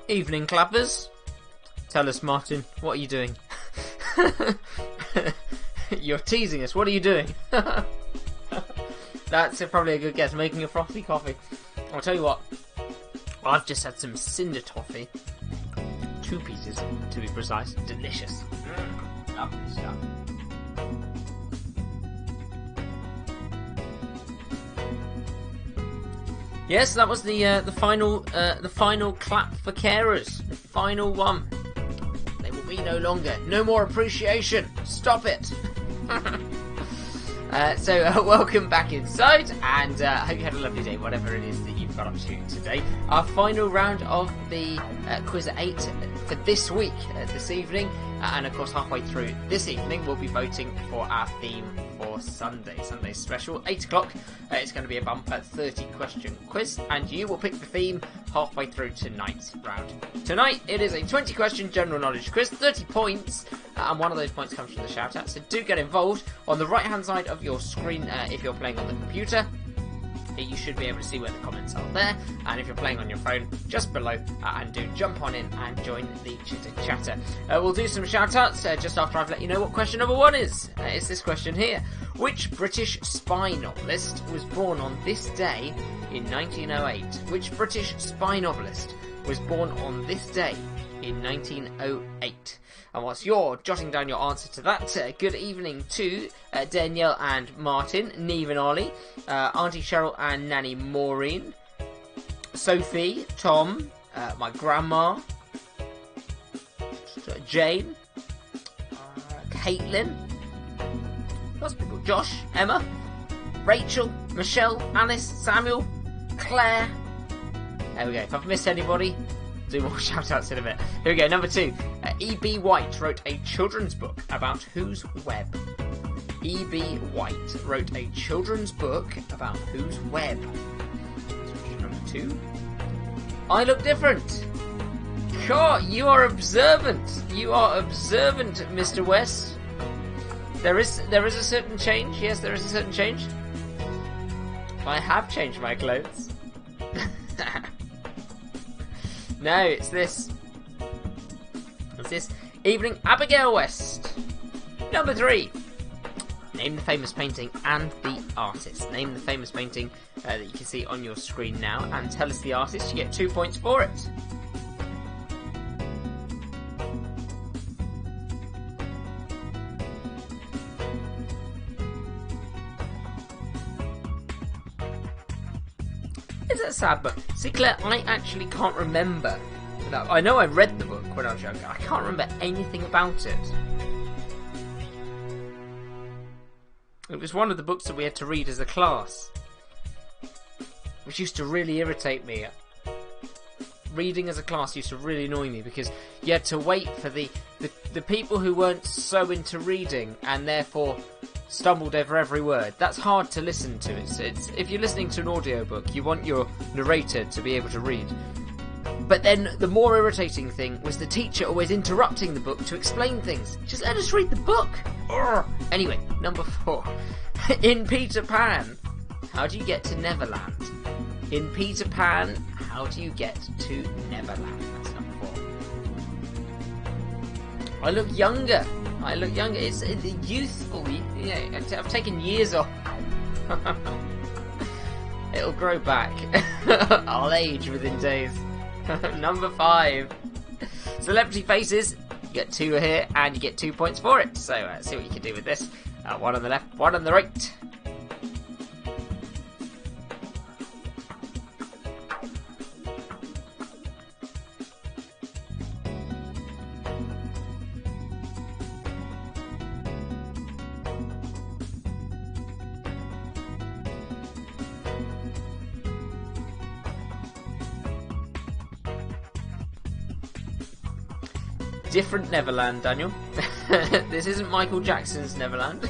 Evening, clappers. Tell us, Martin, what are you doing? You're teasing us. What are you doing? That's probably a good guess. Making a frothy coffee. I'll tell you what. I've just had some cinder toffee. 2 pieces, to be precise. Delicious. Lovely stuff. Yes, that was the final clap for carers. The final one. They will be no longer. No more appreciation. Stop it. So welcome back inside, and I hope you had a lovely day, whatever it is that you've got up to today. Our final round of the quiz at 8 for this week, this evening, and of course halfway through this evening we'll be voting for our theme for Sunday's special, 8 o'clock. It's going to be a bumper 30-question quiz, and you will pick the theme halfway through tonight's round. Tonight it is a 20-question general knowledge quiz, 30 points, and one of those points comes from the shout-out, so do get involved. On the right-hand side of your screen, if you're playing on the computer, you should be able to see where the comments are there, and if you're playing on your phone, just below, and do jump on in and join the chitter-chatter. We'll do some shout-outs just after I've let you know what question number 1 is. It's this question here. Which British spy novelist was born on this day in 1908? Which British spy novelist was born on this day in 1908? And whilst you're jotting down your answer to that, good evening to Danielle and Martin, Neve and Ollie, Auntie Cheryl and Nanny Maureen, Sophie, Tom, my grandma, Jane, Caitlin, lots of people, Josh, Emma, Rachel, Michelle, Alice, Samuel, Claire. There we go. If I've missed anybody, do more shout-outs in a bit. Here we go, number 2. E.B. White wrote a children's book about whose web? E.B. White wrote a children's book about whose web? Question number 2. I look different. God, you are observant. You are observant, Mr. West. There is a certain change. Yes, there is a certain change. I have changed my clothes. No, it's this. It's this. Evening, Abigail West. Number 3. Name the famous painting and the artist. Name the famous painting that you can see on your screen now, and tell us the artist. You get 2 points for it. It's a sad book. See, Claire, I actually can't remember. I know I read the book when I was younger. I can't remember anything about it. It was one of the books that we had to read as a class, which used to really irritate me. Reading as a class used to really annoy me because you had to wait for the people who weren't so into reading and therefore stumbled over every word. That's hard to listen to. It's if you're listening to an audiobook, you want your narrator to be able to read. But then the more irritating thing was the teacher always interrupting the book to explain things. Just let us read the book. Urgh. Anyway, number 4. In Peter Pan, how do you get to Neverland? In Peter Pan, how do you get to Neverland? That's number 4. I look younger. It's youthful. Yeah, I've taken years off. It'll grow back. I'll age within days. Number 5. Celebrity faces. You get 2 here, and you get 2 points for it. So see what you can do with this. 1 on the left, 1 on the right. Different Neverland, Daniel. This isn't Michael Jackson's Neverland.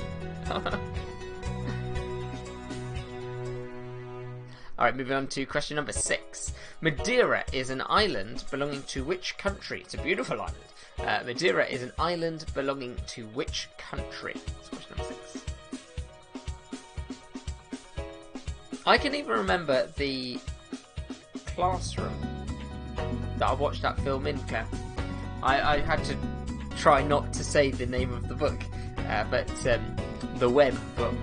Alright, moving on to question number 6. Madeira is an island belonging to which country? It's a beautiful island. Madeira is an island belonging to which country? That's question number 6. I can even remember the classroom that I watched that film in, Claire. I had to try not to say the name of the book, but The Web book.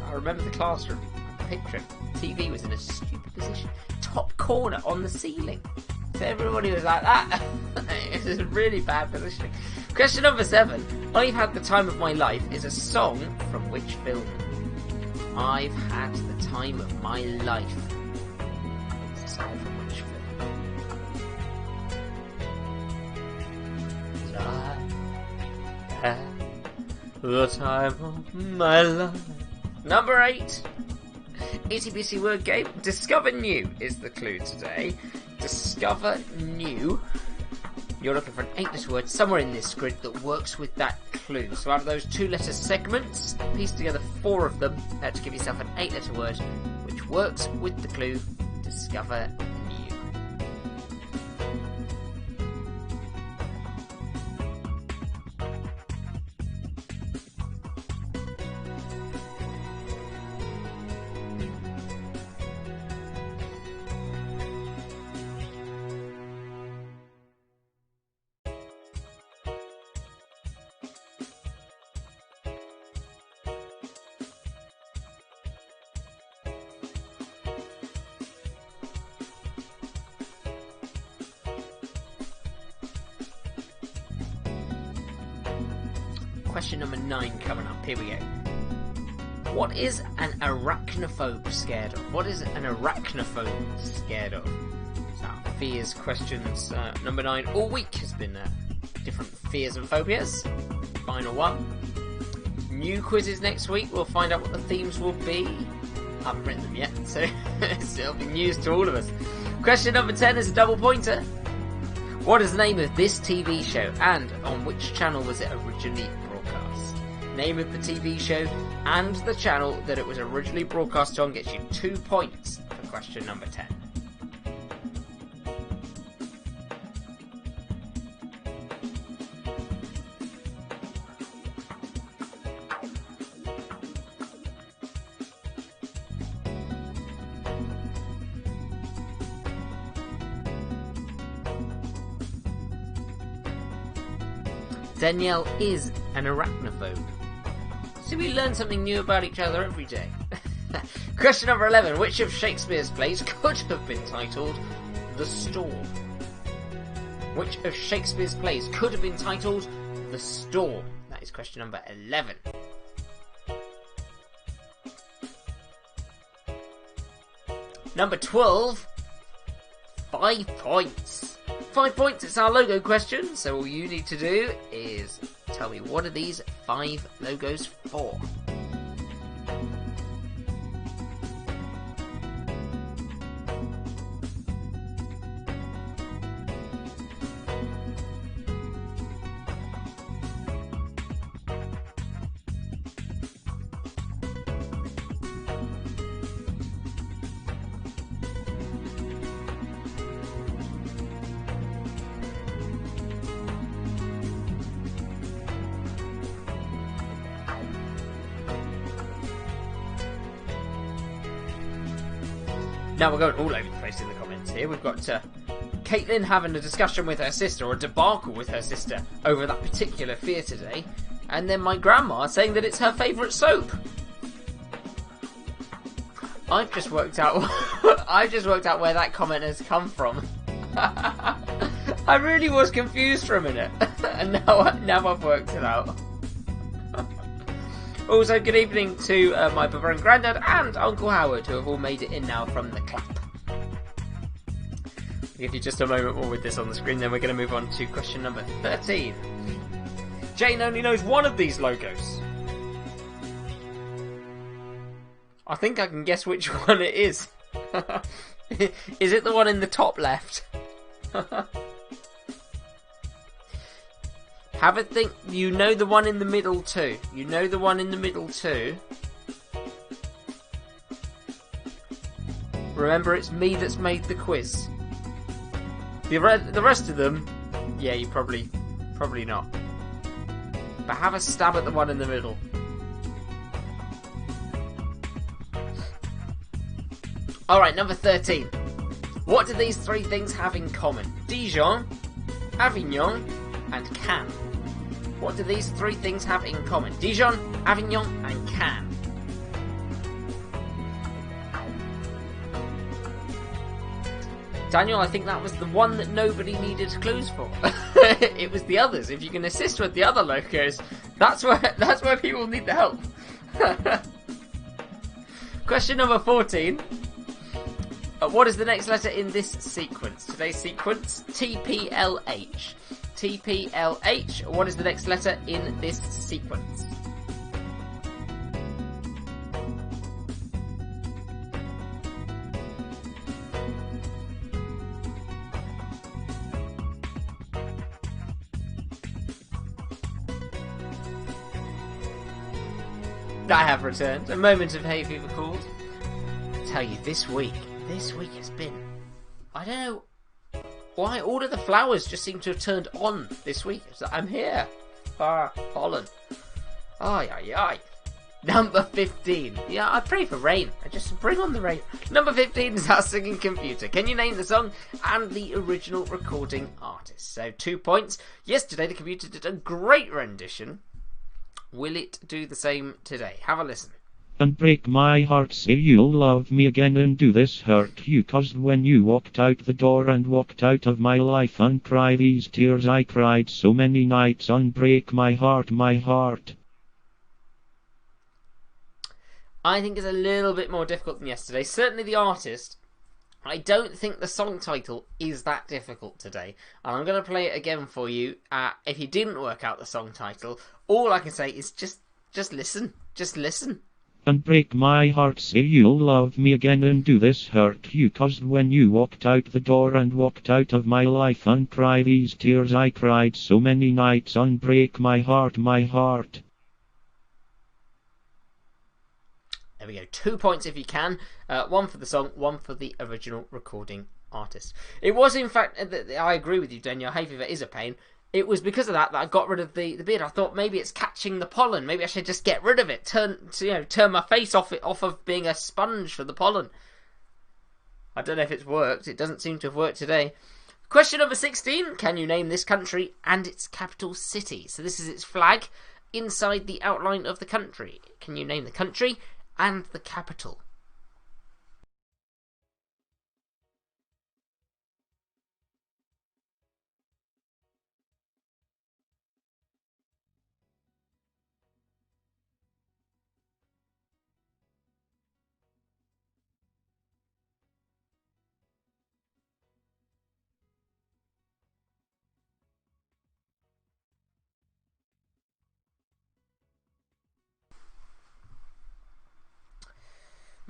I remember the classroom. Picture it. TV was in a stupid position. Top corner on the ceiling. So everybody was like that. It was a really bad positioning. Question number 7. I've Had the Time of My Life is a song from which film? I've Had the Time of My Life. It's a song from which film? I had the time of my life. Number 8. Itty Bitty Word Game. Discover New is the clue today. Discover New. You're looking for an 8-letter word somewhere in this grid that works with that clue. So out of those 2-letter segments, piece together 4 of them to give yourself an 8-letter word which works with the clue. Discover New. Question number 9 coming up. Here we go. What is an arachnophobe scared of? What is an arachnophobe scared of? So, fears questions number 9 all week has been different fears and phobias. Final one. New quizzes next week. We'll find out what the themes will be. I haven't written them yet, so it'll be news to all of us. Question number 10 is a double pointer. What is the name of this TV show, and on which channel was it originally broadcast? Name of the TV show and the channel that it was originally broadcast on gets you 2 points for question number 10. Danielle is an arachnophobe. So we learn something new about each other every day. Question number 11. Which of Shakespeare's plays could have been titled The Storm? Which of Shakespeare's plays could have been titled The Storm? That is question number 11. Number 12. 5 points. 5 points, it's our logo question, so all you need to do is tell me what are these 5 logos for? Now we're going all over the place in the comments here. We've got Caitlin having a discussion with her sister, or a debacle with her sister, over that particular fear today. And then my grandma saying that it's her favourite soap. I've just worked out where that comment has come from. I really was confused for a minute. And now I've worked it out. Also, good evening to my brother and granddad and Uncle Howard, who have all made it in now from the clap. I'll give you just a moment more with this on the screen, then we're going to move on to question number 13. Jane only knows one of these logos. I think I can guess which one it is. Is it the one in the top left? Have a think. You know the one in the middle too. You know the one in the middle too. Remember, it's me that's made the quiz. The rest of them, yeah, you probably not. But have a stab at the one in the middle. Alright, number 13. What do these three things have in common? Dijon, Avignon, and Cannes. What do these three things have in common? Dijon, Avignon, and Cannes. Daniel, I think that was the one that nobody needed clues for. It was the others. If you can assist with the other locos, that's where people need the help. Question number 14. What is the next letter in this sequence? Today's sequence, TPLH. TPLH. What is the next letter in this sequence? I have returned. A moment of hay fever called. I tell you, this week has been, I don't know why, all of the flowers just seem to have turned on this week. It's like, I'm here. Pollen. Ay. Number 15. Yeah, I pray for rain. I just bring on the rain. Number 15 is our singing computer. Can you name the song and the original recording artist? So 2 points. Yesterday the computer did a great rendition. Will it do the same today? Have a listen. And break my heart, say you'll love me again and do this hurt you, 'cause when you walked out the door and walked out of my life and cry these tears I cried so many nights, and break my heart, my heart. I think it's a little bit more difficult than yesterday. Certainly the artist. I don't think the song title is that difficult today. And I'm going to play it again for you. If you didn't work out the song title, all I can say is just listen. Just listen. And break my heart, say you'll love me again and do this hurt you, 'cause when you walked out the door and walked out of my life and cry these tears I cried so many nights, and break my heart, my heart. There we go. 2 points if you can. One for the song, one for the original recording artist. It was, in fact, I agree with you, Daniel. Hay fever is a pain. It was because of that I got rid of the beard. I thought maybe it's catching the pollen. Maybe I should just get rid of it. Turn my face off of being a sponge for the pollen. I don't know if it's worked. It doesn't seem to have worked today. Question number 16. Can you name this country and its capital city? So this is its flag inside the outline of the country. Can you name the country and the capital?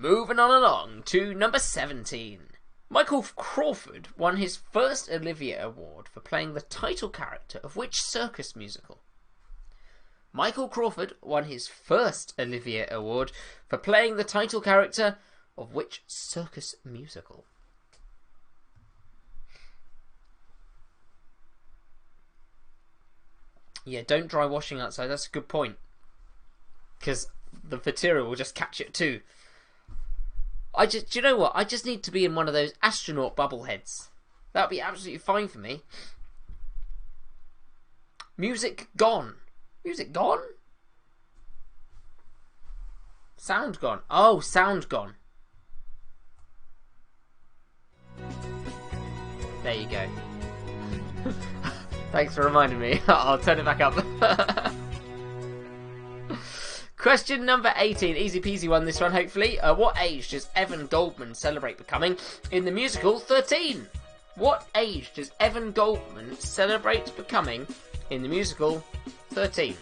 Moving on along to number 17. Michael Crawford won his first Olivier Award for playing the title character of which circus musical? Michael Crawford won his first Olivier Award for playing the title character of which circus musical? Yeah, don't dry washing outside. That's a good point. Because the material will just catch it too. Do you know what? I just need to be in one of those astronaut bubbleheads. That would be absolutely fine for me. Music gone. Music gone? Sound gone. Oh, sound gone. There you go. Thanks for reminding me. I'll turn it back up. Question number 18. Easy peasy one, this one, hopefully. What age does Evan Goldman celebrate becoming in the musical 13? What age does Evan Goldman celebrate becoming in the musical 13?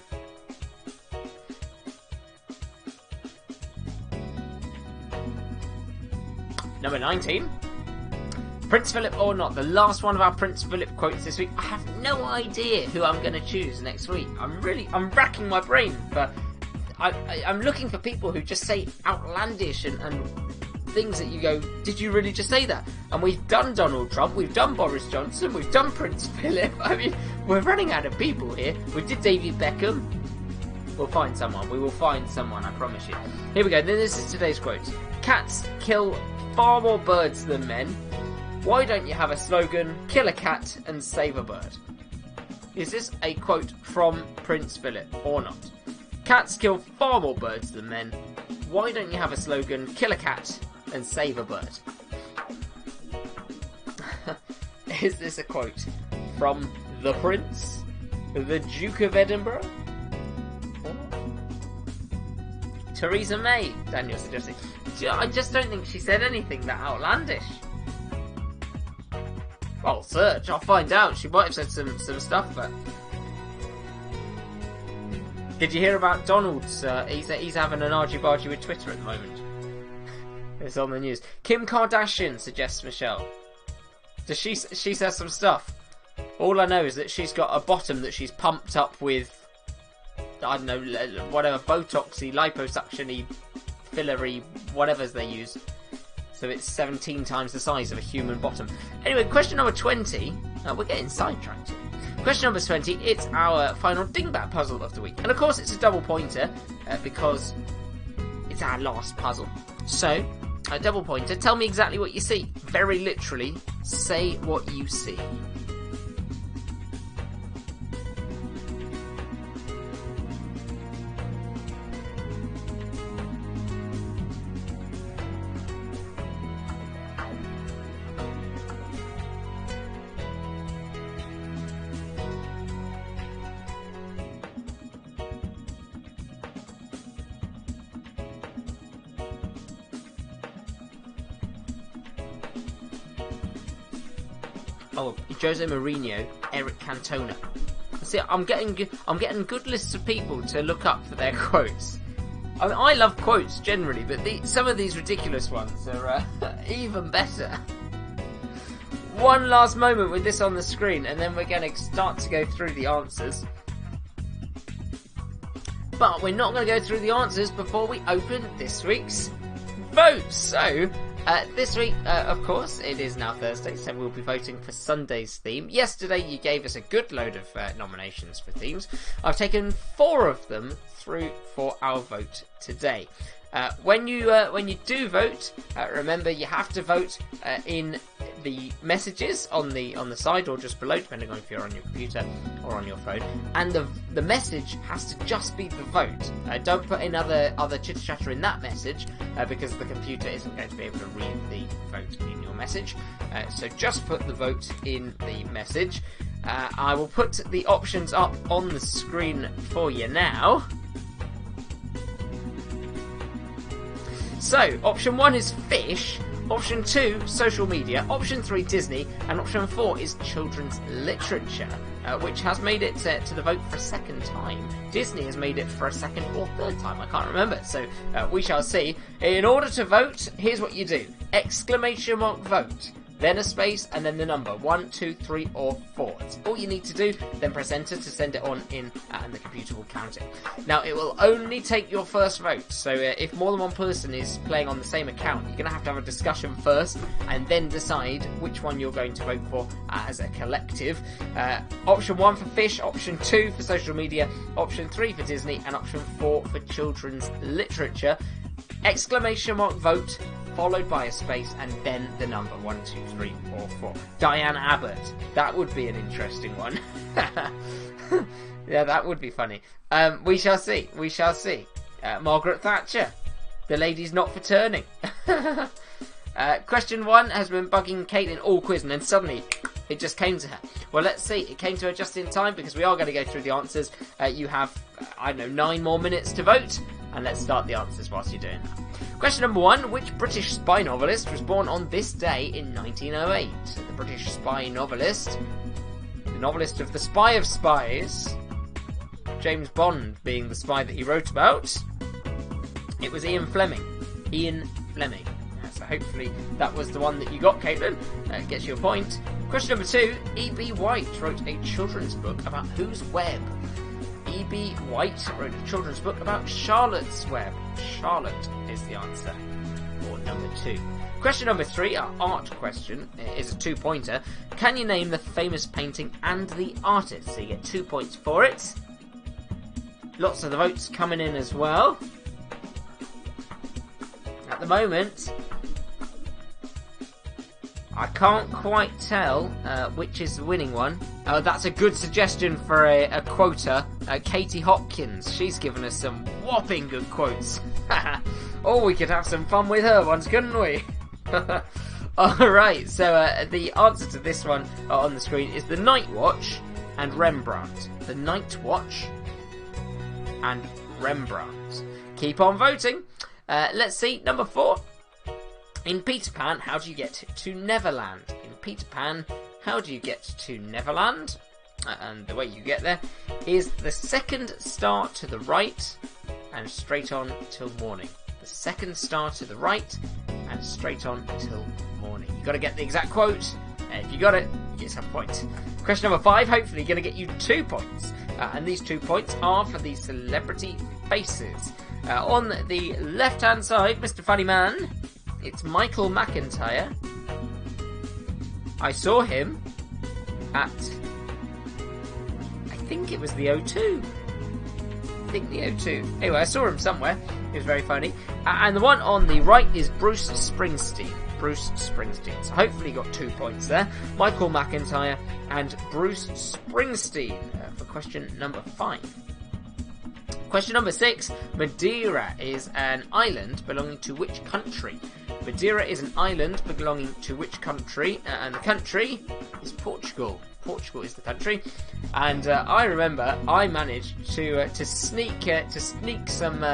Number 19. Prince Philip or not, the last one of our Prince Philip quotes this week. I have no idea who I'm going to choose next week. I'm racking my brain, but I'm looking for people who just say outlandish and things that you go, did you really just say that? And we've done Donald Trump, we've done Boris Johnson, we've done Prince Philip. I mean, we're running out of people here. We did David Beckham. We'll find someone. We will find someone, I promise you. Here we go. Then this is today's quote. Cats kill far more birds than men, Why don't you have a slogan, kill a cat and save a bird? Is this a quote from Prince Philip or not? Cats kill far more birds than men. Why don't you have a slogan, kill a cat and save a bird? Is this a quote from the Prince, the Duke of Edinburgh? Theresa May, Daniel suggesting. I just don't think she said anything that outlandish. I'll search, I'll find out. She might have said some stuff, but... Did you hear about Donald's? He's having an argy-bargy with Twitter at the moment. It's on the news. Kim Kardashian, suggests Michelle. She says some stuff. All I know is that she's got a bottom that she's pumped up with, I don't know, whatever, Botoxy, liposuction-y, fillery, whatever's they use. So it's 17 times the size of a human bottom. Anyway, question number 20. We're getting sidetracked here. Question number 20. It's our final dingbat puzzle of the week. And of course it's a double pointer because it's our last puzzle. So, a double pointer. Tell me exactly what you see. Very literally, say what you see. Oh, Jose Mourinho, Eric Cantona. See, I'm getting good lists of people to look up for their quotes. I mean, I love quotes generally, but some of these ridiculous ones are even better. One last moment with this on the screen, and then we're going to start to go through the answers. But we're not going to go through the answers before we open this week's vote. So, this week, of course, it is now Thursday, so we'll be voting for Sunday's theme. Yesterday, you gave us a good load of nominations for themes. I've taken 4 of them through for our vote today. When you do vote, remember you have to vote in the messages on the side or just below, depending on if you're on your computer or on your phone. And the message has to just be the vote. Don't put in other chitter chatter in that message because the computer isn't going to be able to read the vote in your message. So just put the vote in the message. I will put the options up on the screen for you now. So, option 1 is fish, option 2, social media, option 3, Disney, and option 4 is children's literature, which has made it to the vote for a second time. Disney has made it for a second or third time, I can't remember, so we shall see. In order to vote, here's what you do. Exclamation mark vote. Then a space, and then the number 1, 2, 3, or 4. That's all you need to do. Then press enter to send it on in, and the computer will count it. Now, it will only take your first vote. So if more than one person is playing on the same account, you're going to have a discussion first, and then decide which one you're going to vote for as a collective. Option 1 for fish, option 2 for social media, option 3 for Disney, and option 4 for children's literature. Exclamation mark vote, followed by a space, and then the number 1, 2, 3, or 4. Diane Abbott. That would be an interesting one. Yeah, that would be funny. We shall see. We shall see. Margaret Thatcher. The lady's not for turning. Question 1 has been bugging Caitlin all quiz, and then suddenly it just came to her. Well, let's see. It came to her just in time because we are going to go through the answers. You have, 9 more minutes to vote. And let's start the answers whilst you're doing that. Question number 1. Which British spy novelist was born on this day in 1908? The British spy novelist. The novelist of The Spy of Spies. James Bond being the spy that he wrote about. It was Ian Fleming. Ian Fleming. So hopefully that was the one that you got, Caitlin. Gets you a point. Question number 2. E.B. White wrote a children's book about whose web? E.B. White wrote a children's book about Charlotte's Web. Charlotte is the answer for number 2. Question number 3, our art question, is a 2-pointer. Can you name the famous painting and the artist? So you get 2 points for it. Lots of the votes coming in as well. At the moment, I can't quite tell which is the winning one. Oh, that's a good suggestion for a quoter. Katie Hopkins. She's given us some whopping good quotes. Oh, we could have some fun with her ones, couldn't we? Alright, so the answer to this one on the screen is The Night Watch and Rembrandt. The Night Watch and Rembrandt. Keep on voting. Let's see, number 4. In Peter Pan, how do you get to Neverland? In Peter Pan, how do you get to Neverland? And the way you get there is the second star to the right and straight on till morning. The second star to the right and straight on till morning. You've got to get the exact quote. If you got it, you get yourself a point. Question number 5, hopefully going to get you 2 points. And these 2 points are for the celebrity faces. On the left-hand side, Mr. Funny Man, it's Michael McIntyre. I saw him at, I think it was the O2. I think the O2. Anyway, I saw him somewhere. He was very funny. And the one on the right is Bruce Springsteen. Bruce Springsteen. So hopefully got 2 points there. Michael McIntyre and Bruce Springsteen for question number 5. Question number 6. Madeira is an island belonging to which country? Madeira is an island belonging to which country? And the country is Portugal. Portugal is the country. And I remember I managed to sneak some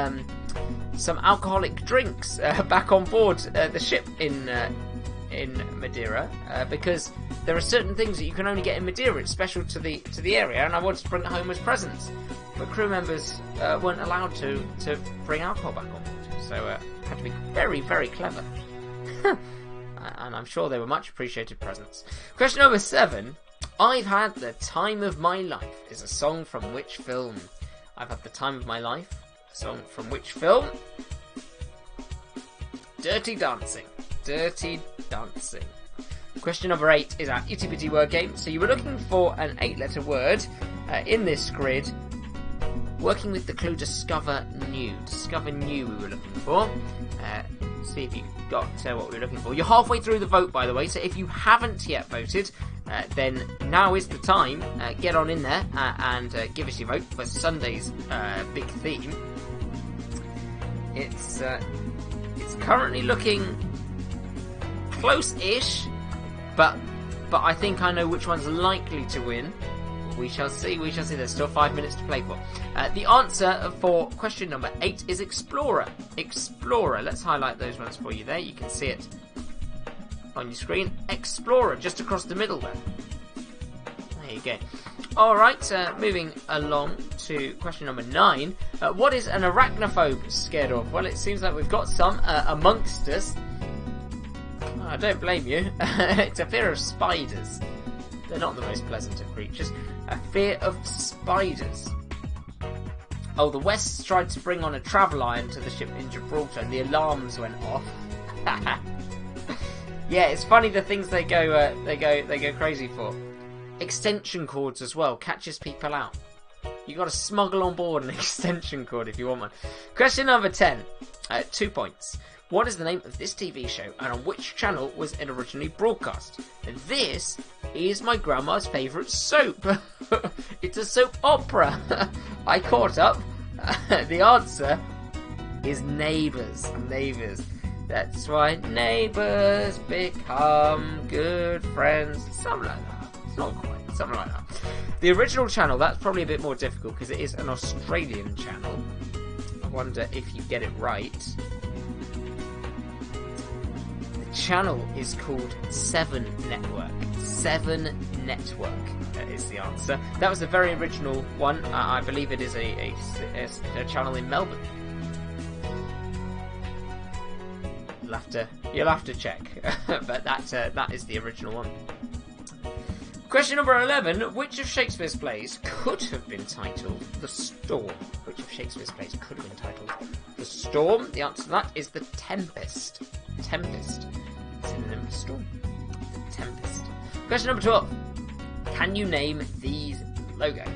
alcoholic drinks back on board the ship in Madeira because there are certain things that you can only get in Madeira. It's special to the area, and I wanted to bring it home as presents. But crew members weren't allowed to bring alcohol back on board, so had to be very, very clever. And I'm sure they were much appreciated presents. Question number 7. I've Had the Time of My Life is a song from which film? I've Had the Time of My Life, a song from which film? Dirty Dancing. Dirty Dancing. Question number 8 is our itty bitty word game. So you were looking for an 8-letter word in this grid. Working with the clue Discover New. Discover New we were looking for. See if you got what we were looking for. You're halfway through the vote, by the way, so if you haven't yet voted, then now is the time. Get on in there and give us your vote for Sunday's big theme. It's currently looking close-ish, but I think I know which one's likely to win. We shall see. There's still 5 minutes to play for. The answer for question number 8 is Explorer. Explorer. Let's highlight those ones for you there. You can see it on your screen. Explorer, just across the middle there. There you go. Alright, moving along to question number 9. What is an arachnophobe scared of? Well, it seems like we've got some amongst us. Oh, I don't blame you. It's a fear of spiders. They're not the most pleasant of creatures. A fear of spiders. Oh, the Wests tried to bring on a travel iron to the ship in Gibraltar and the alarms went off. Yeah, it's funny the things they go crazy for. Extension cords as well, catches people out. You got to smuggle on board an extension cord if you want one. Question number 10. 2 points. What is the name of this TV show and on which channel was it originally broadcast? This is my grandma's favourite soap. It's a soap opera. I caught up. The answer is Neighbours. Neighbours. That's why neighbours become good friends. Something like that. It's not quite. Something like that. The original channel, that's probably a bit more difficult because it is an Australian channel. I wonder if you get it right. Channel is called 7 Network. 7 Network is the answer. That was the very original one. I believe it is a channel in Melbourne. You'll have to check, but that is the original one. Question number 11. Which of Shakespeare's plays could have been titled The Storm? Which of Shakespeare's plays could have been titled The Storm? The answer to that is The Tempest. Tempest. Synonym for storm. The Tempest. Question number 12. Can you name these logos?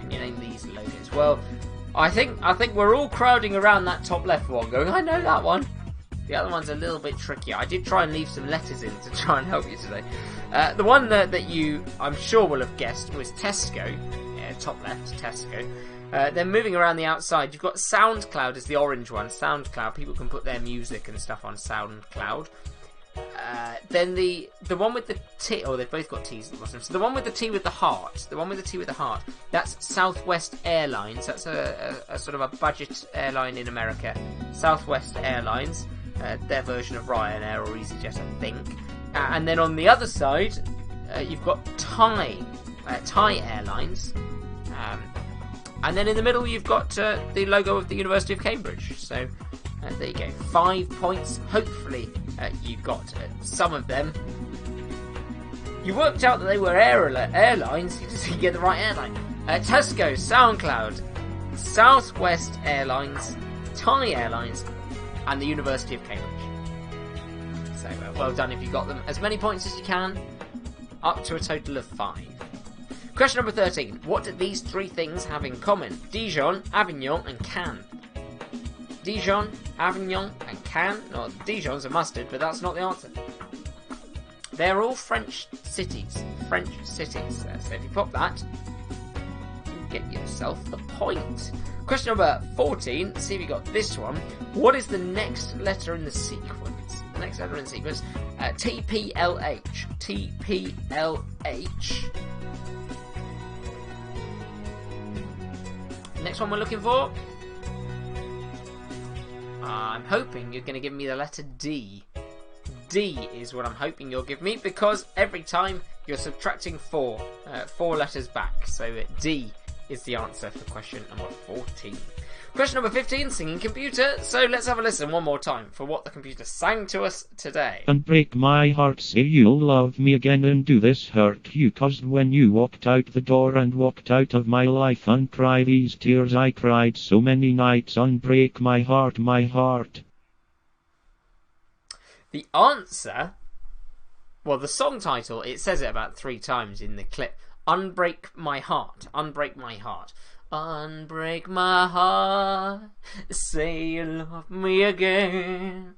Can you name these logos? Well, I think we're all crowding around that top left one going, I know that one. The other one's a little bit trickier. I did try and leave some letters in to try and help you today. The one that you, I'm sure, will have guessed was Tesco. Yeah, top left, Tesco. Then moving around the outside, you've got SoundCloud is the orange one. SoundCloud, people can put their music and stuff on SoundCloud. Then the one with the T, oh, they've both got T's at the bottom. So the one with the T with the heart, that's Southwest Airlines. That's a sort of a budget airline in America. Southwest Airlines, their version of Ryanair or EasyJet, I think. And then on the other side, you've got Thai Airlines. And then in the middle, you've got the logo of the University of Cambridge. So there you go, 5 points. Hopefully you got some of them. You worked out that they were airlines. You just didn't get the right airline. Tesco, SoundCloud, Southwest Airlines, Thai Airlines, and the University of Cambridge. So well done if you got them. As many points as you can, up to a total of 5. Question number 13. What do these 3 things have in common? Dijon, Avignon, and Cannes. Dijon, Avignon, and Cannes. No, Dijon's a mustard, but that's not the answer. They're all French cities. So if you pop that, you get yourself a point. Question number 14. See if you got this one. What is the next letter in the sequence? The next letter in the sequence. TPLH. TPLH. Next one we're looking for. I'm hoping you're going to give me the letter D. D is what I'm hoping you'll give me, because every time you're subtracting 4 letters back. So D is the answer for question number 14. Question number 15, singing computer. So let's have a listen one more time for what the computer sang to us today. And break my heart, say you'll love me again, and do this hurt you, 'cause when you walked out the door and walked out of my life, and cry these tears I cried so many nights, unbreak my heart, my heart. The answer, well, the song title, it says it about 3 times in the clip. Unbreak my heart, unbreak my heart. Unbreak my heart, say you love me again.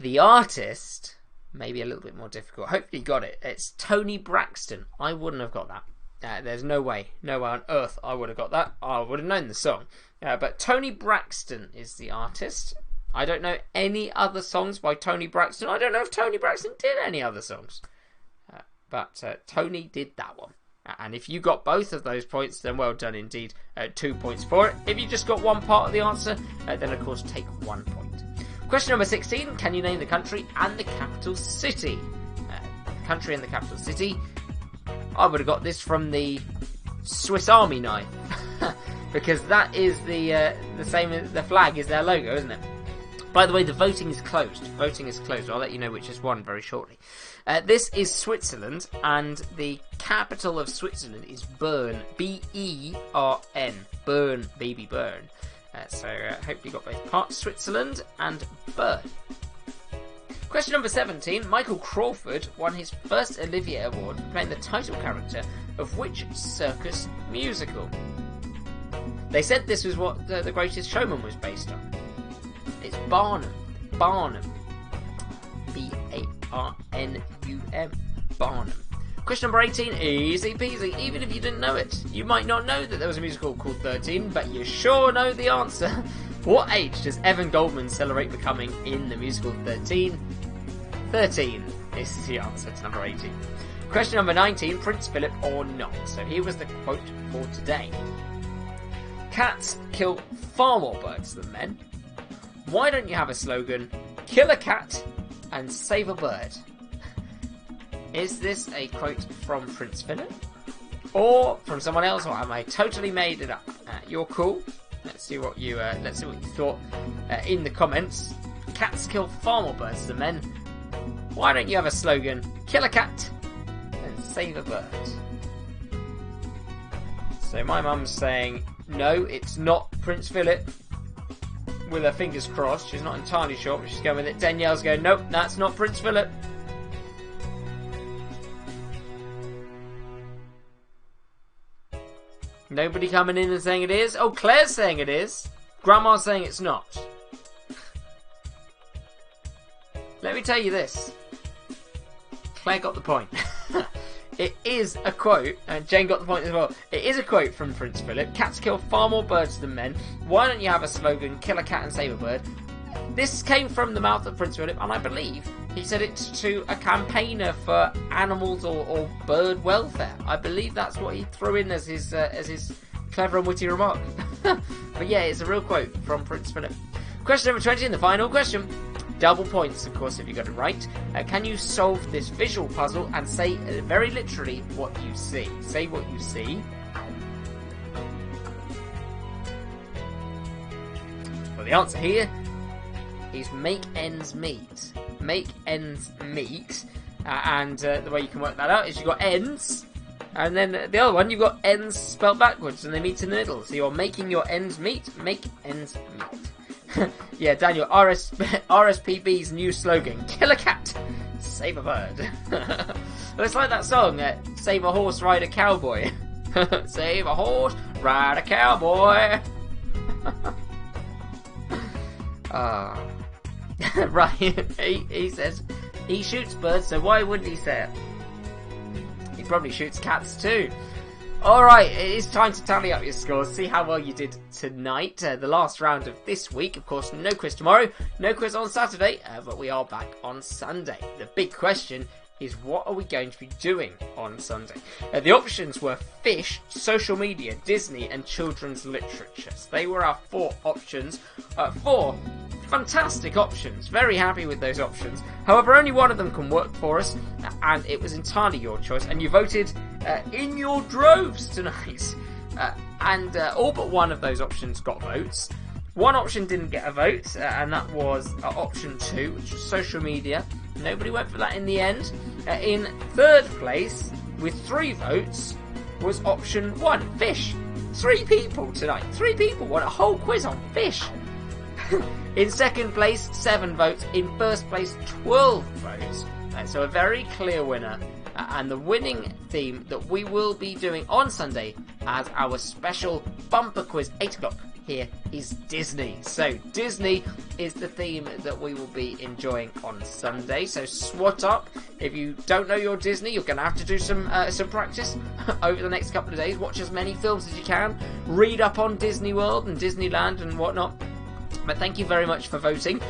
The artist, maybe a little bit more difficult. Hopefully you got it. It's Toni Braxton. I wouldn't have got that. There's no way on earth I would have got that. I would have known the song. But Toni Braxton is the artist. I don't know any other songs by Toni Braxton. I don't know if Toni Braxton did any other songs. But Toni did that one. And if you got both of those points, then well done indeed. 2 points for it. If you just got one part of the answer, then of course take 1 point. Question number 16. Can you name the country and the capital city? The country and the capital city. I would have got this from the Swiss Army knife. Because that is the same as the flag is their logo, isn't it? By the way, the voting is closed. I'll let you know which is won very shortly. This is Switzerland, and the capital of Switzerland is Bern. B-E-R-N. Bern, baby Bern. So hopefully you got both parts, Switzerland and Bern. Question number 17. Michael Crawford won his first Olivier Award for playing the title character of which circus musical? They said this was what The Greatest Showman was based on. It's Barnum. Barnum. B-A-R-N-U-M. Barnum. Question number 18. Easy peasy. Even if you didn't know it. You might not know that there was a musical called 13, but you sure know the answer. What age does Evan Goldman celebrate becoming in the musical 13? 13 is the answer to number 18. Question number 19. Prince Philip or not? So here was the quote for today. Cats kill far more birds than men. Why don't you have a slogan? Kill a cat and save a bird. Is this a quote from Prince Philip? Or from someone else? Or am I totally made it up? You're cool. Let's see what you thought in the comments. Cats kill far more birds than men. Why don't you have a slogan? Kill a cat and save a bird. So my mum's saying, no, it's not Prince Philip. With her fingers crossed. She's not entirely sure, but she's going with it. Danielle's going, nope, that's not Prince Philip. Nobody coming in and saying it is. Oh, Claire's saying it is. Grandma's saying it's not. me tell you this. Claire got the point. It is a quote, and Jane got the point as well. It is a quote from Prince Philip. Cats kill far more birds than men. Why don't you have a slogan, kill a cat and save a bird? This came from the mouth of Prince Philip, and I believe he said it to a campaigner for animals or bird welfare. I believe that's what he threw in as his clever and witty remark. But yeah, it's a real quote from Prince Philip. Question number 20, and the final question. Double points, of course, if you got it right. Can you solve this visual puzzle and say very literally what you see? Say what you see. Well, the answer here is make ends meet. Make ends meet. And the way you can work that out is you've got ends, and then the other one, you've got ends spelled backwards, and they meet in the middle. So you're making your ends meet. Make ends meet. Yeah, Daniel, RSPB's new slogan, kill a cat, save a bird. Well, it's like that song, save a horse, ride a cowboy. Save a horse, ride a cowboy. Right, he says he shoots birds, so why wouldn't he say it? He probably shoots cats too. Alright, it is time to tally up your scores, see how well you did tonight. The last round of this week. Of course, no quiz tomorrow, no quiz on Saturday, but we are back on Sunday. The big question is, what are we going to be doing on Sunday? The options were fish, social media, Disney and children's literature. So they were our 4 options. 4 fantastic options. Very happy with those options. However, only one of them can work for us, and it was entirely your choice, and you voted in your droves tonight. And all but one of those options got votes. One option didn't get a vote, and that was option 2, which was social media. Nobody went for that in the end. In third place, with 3 votes, was option 1, fish. 3 people tonight. 3 people won a whole quiz on fish. In second place, 7 votes. In first place, 12 votes. So a very clear winner. And the winning theme that we will be doing on Sunday as our special bumper quiz, 8 o'clock, here is Disney. So Disney is the theme that we will be enjoying on Sunday. So swat up. If you don't know your Disney, you're going to have to do some practice over the next couple of days. Watch as many films as you can. Read up on Disney World and Disneyland and whatnot. But thank you very much for voting.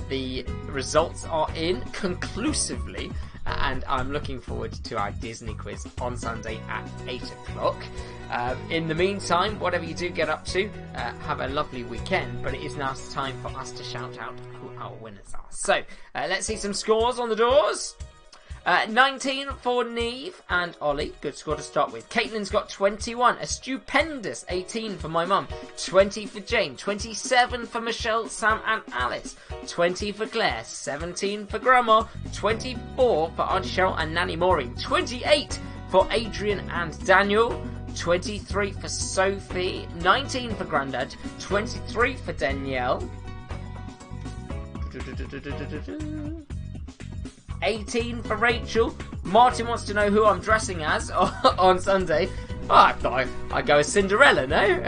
The results are in conclusively, and I'm looking forward to our Disney quiz on Sunday at 8 o'clock. In the meantime, whatever you do get up to, have a lovely weekend, but it is now time for us to shout out who our winners are. So, let's see some scores on the doors. 19 for Neve and Ollie. Good score to start with. Caitlin's got 21. A stupendous 18 for my mum. 20 for Jane. 27 for Michelle, Sam and Alice. 20 for Claire. 17 for Grandma. 24 for Auntie Cheryl and Nanny Maureen. 28 for Adrian and Daniel. 23 for Sophie. 19 for Grandad. 23 for Danielle. 18 for Rachel. Martin wants to know who I'm dressing as on Sunday. Oh, I thought I'd go as Cinderella, no?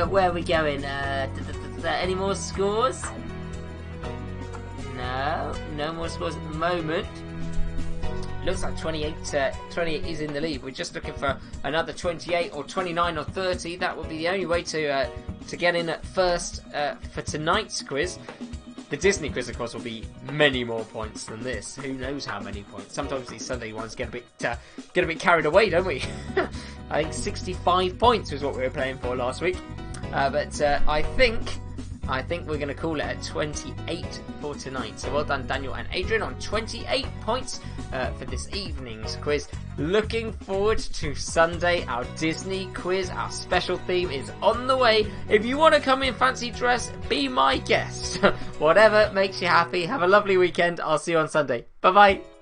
Where are we going? Any more scores? No more scores at the moment. Looks like 28 is in the lead. We're just looking for another 28 or 29 or 30. That would be the only way to get in at first for tonight's quiz. The Disney quiz, of course, will be many more points than this. Who knows how many points? Sometimes these Sunday ones get a bit carried away, don't we? I think 65 points was what we were playing for last week. But I think we're going to call it at 28 for tonight. So well done, Daniel and Adrian, on 28 points for this evening's quiz. Looking forward to Sunday. Our Disney quiz, our special theme is on the way. If you want to come in fancy dress, be my guest. Whatever makes you happy. Have a lovely weekend. I'll see you on Sunday. Bye-bye.